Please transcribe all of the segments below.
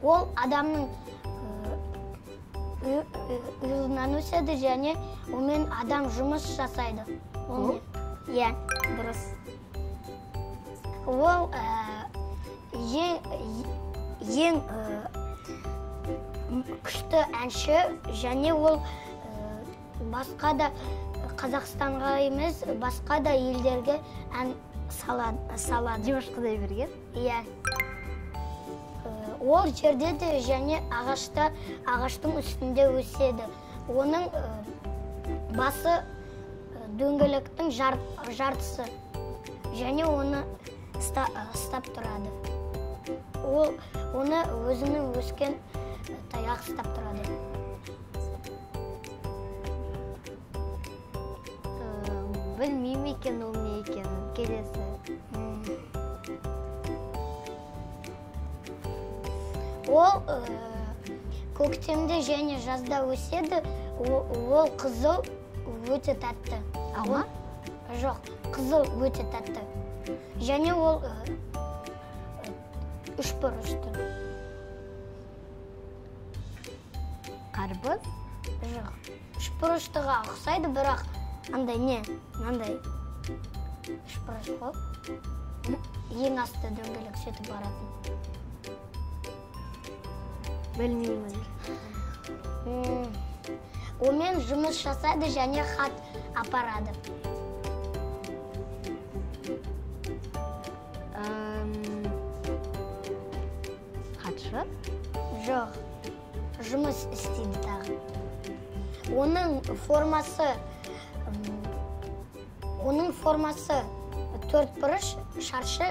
Ол адамның ұйынан өседі және онымен адам жұмыс жасайды. Иә, дұрыс. Ол ең күшті әнші және ол басқа да Қазақстанға емес, басқа да елдерге ән салады. Димаш Құдайберген? Иә. Ол жерде де және ағаштың үстінде өседі. Оның басы дөңгелектің жартысы және оны ұстап тұрады. Ол оны өзінің өскен таяқ ұстап тұрады. Білмеймін екен ол не екен. Келесі. Ол көктемде және жазда өседі. Ол қызыл өте тәтті. Алма? Жоқ, қызыл өте тәтті. Және ол үш бұрышты. Қарбыз? Жоқ, үш бұрыштыға ұқсайды, бірақ мынандай үш бұрыш қой. Ең асты дөңгелек сөйтіп баратын. Білмеймін. Онымен жұмыс жасайды және хат апарады. Хатшы? Жоқ, жұмыс істейді тағы. Оның формасы төрт бұрыш, шаршы,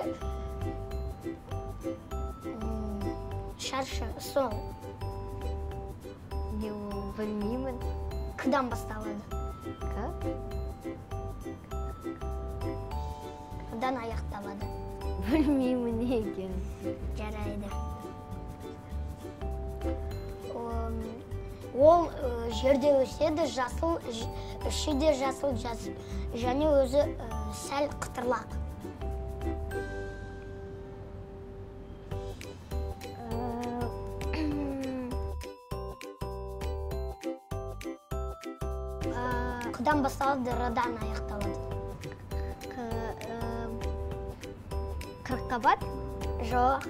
сол. Білмеймін. К-дан басталады. К-дан аяқталады. Білмеймін не екен. Жарайды. Ол жерде өседі, іші де жасыл және өзі сәл қытырлақ. К-дан басталады, Р-дан аяқталады. Қырыққабат? Жоқ.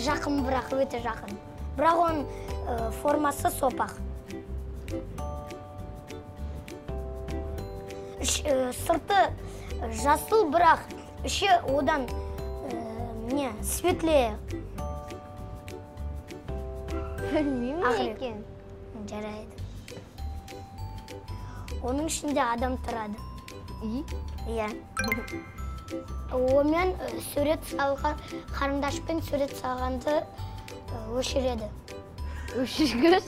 Жақын, бірақ өте жақын. Бірақ оның формасы сопақ. Сырты жасыл, бірақ іші одан светлее. Білмеймін екен. Жарайды. Оның ішінде адам тұрады. Иә. Онымен қарындашпен сурет салғанды өшіреді. Өшіргіш?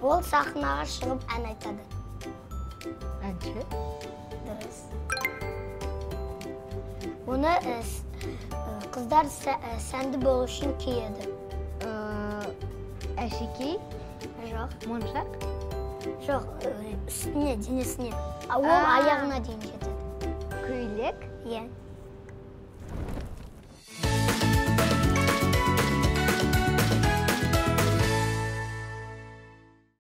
Ол сахнаға шығып ән айтады. Әнші? Дұрыс. Оны қыздар сәнді болу үшін киеді. Әшекей? Жоқ. Моншақ? Жоқ, үстіне, денесіне. Ол аяғына дейін жетеді. Көйлек? Иә.